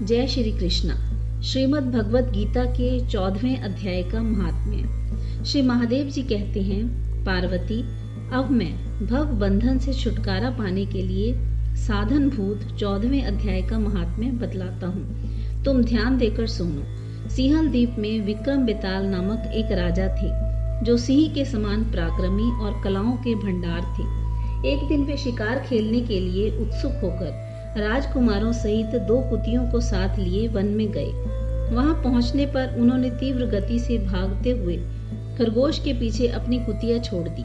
जय श्री कृष्णा। श्रीमद् भगवत गीता के 14वें अध्याय का महात्म्य। श्री महादेव जी कहते हैं, पार्वती, अब मैं भव बंधन से छुटकारा पाने के लिए साधन भूत 14वें अध्याय का महात्म्य बतलाता हूँ। तुम ध्यान देकर सुनो। सिंहल द्वीप में विक्रम बेताल नामक एक राजा थे, जो सिंह के समान पराक्रमी और कलाओं के भंडार थे। एक दिन वे शिकार खेलने के लिए उत्सुक होकर राजकुमारों सहित 2 कुतियों को साथ लिए वन में गए। वहां पहुंचने पर उन्होंने तीव्र गति से भागते हुए खरगोश के पीछे अपनी कुतिया छोड़ दी।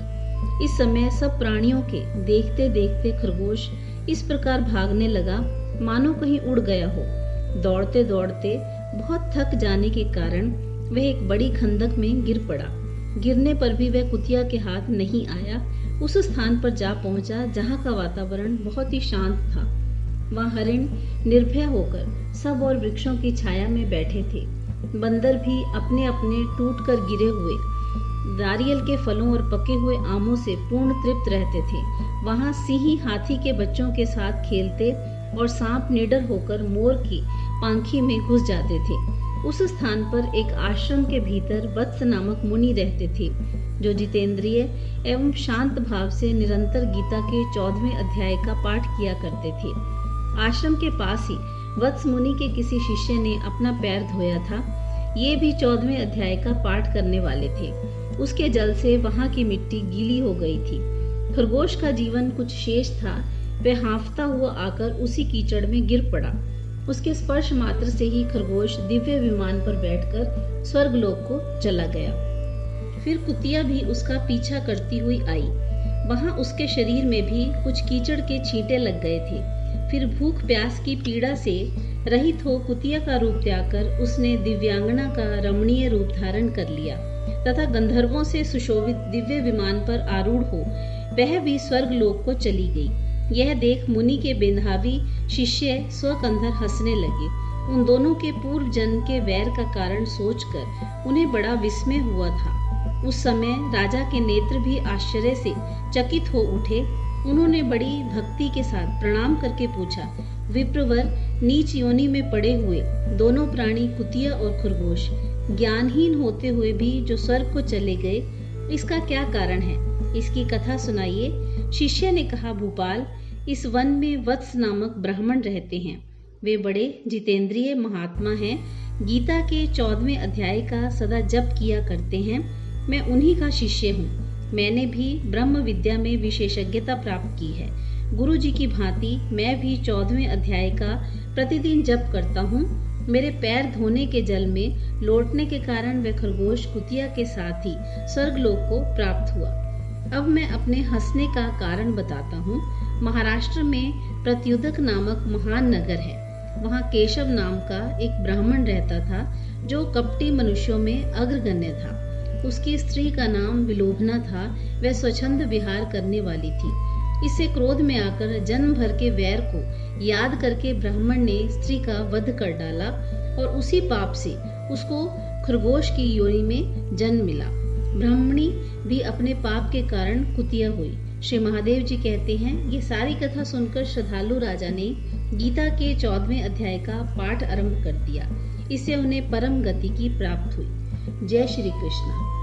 इस समय सब प्राणियों के देखते देखते खरगोश इस प्रकार भागने लगा मानो कहीं उड़ गया हो। दौड़ते दौड़ते बहुत थक जाने के कारण वह एक बड़ी खंदक में गिर पड़ा। गिरने पर भी वह कुतिया के हाथ नहीं आया। उस स्थान पर जा पहुंचा जहां का वातावरण बहुत ही शांत था। वहां हरिण निर्भय होकर सब और वृक्षों की छाया में बैठे थे। बंदर भी अपने अपने टूट कर गिरे हुए नारियल के फलों और पके हुए आमों से पूर्ण तृप्त रहते थे। वहां सिंह हाथी के बच्चों के साथ खेलते और सांप निडर होकर मोर की पांखी में घुस जाते थे। उस स्थान पर एक आश्रम के भीतर वत्स नामक मुनि रहते थे, जो जितेंद्रिय एवं शांत भाव से निरंतर गीता के 14वें अध्याय का पाठ किया करते थे। आश्रम के पास ही वत्स मुनि के किसी शिष्य ने अपना पैर धोया था। ये भी 14वें अध्याय का पाठ करने वाले थे। उसके जल से वहां की मिट्टी गीली हो गई थी। खरगोश का जीवन कुछ शेष था। वह हाँफता हुआ आकर उसी कीचड़ में गिर पड़ा। उसके स्पर्श मात्र से ही खरगोश दिव्य विमान पर बैठकर स्वर्गलोक को चला गया। फिर कुतिया भी उसका पीछा करती हुई आई। वहां उसके शरीर में भी कुछ कीचड़ के छींटे लग गए थे। फिर भूख प्यास की पीड़ा से रहित हो कुतिया का रूप त्याग कर उसने दिव्यांगना का रमणीय रूप धारण कर लिया तथा गंधर्वों से सुशोभित दिव्य विमान पर आरूढ़ हो वह भी स्वर्गलोक को चली गई। यह देख मुनि के बेनहावी शिष्य स्वकंधर हंसने लगे। उन दोनों के पूर्व जन्म के वैर का कारण सोचकर उन्हें बड़ा विस्मय हुआ था। उस समय राजा के नेत्र भी आश्चर्य से चकित हो उठे। उन्होंने बड़ी भक्ति के साथ प्रणाम करके पूछा, विप्रवर, नीच योनि में पड़े हुए दोनों प्राणी कुतिया और खरगोश ज्ञानहीन होते हुए भी जो स्वर्ग को चले गए, इसका क्या कारण है? इसकी कथा सुनाइए। शिष्य ने कहा, भूपाल, इस वन में वत्स नामक ब्राह्मण रहते हैं। वे बड़े जितेंद्रिय महात्मा हैं। गीता के 14वें अध्याय का सदा जप किया करते हैं। मैं उन्हीं का शिष्य हूँ। मैंने भी ब्रह्म विद्या में विशेषज्ञता प्राप्त की है। गुरु जी की भांति मैं भी 14वें अध्याय का प्रतिदिन जप करता हूँ। मेरे पैर धोने के जल में लौटने के कारण वह खरगोश कुतिया के साथ ही स्वर्गलोक को प्राप्त हुआ। अब मैं अपने हंसने का कारण बताता हूँ। महाराष्ट्र में प्रत्युदक नामक महान नगर है। वहाँ केशव नाम का एक ब्राह्मण रहता था, जो कपटी मनुष्यों में अग्रगण्य था। उसकी स्त्री का नाम विलोभना था। वह स्वच्छंद विहार करने वाली थी। इससे क्रोध में आकर जन्म भर के वैर को याद करके ब्राह्मण ने स्त्री का वध कर डाला और उसी पाप से उसको खरगोश की योनि में जन्म मिला। ब्राह्मणी भी अपने पाप के कारण कुतिया हुई। श्री महादेव जी कहते हैं, ये सारी कथा सुनकर श्रद्धालु राजा ने गीता के 14वें अध्याय का पाठ आरंभ कर दिया। इससे उन्हें परम गति की प्राप्त हुई। जय श्री कृष्ण।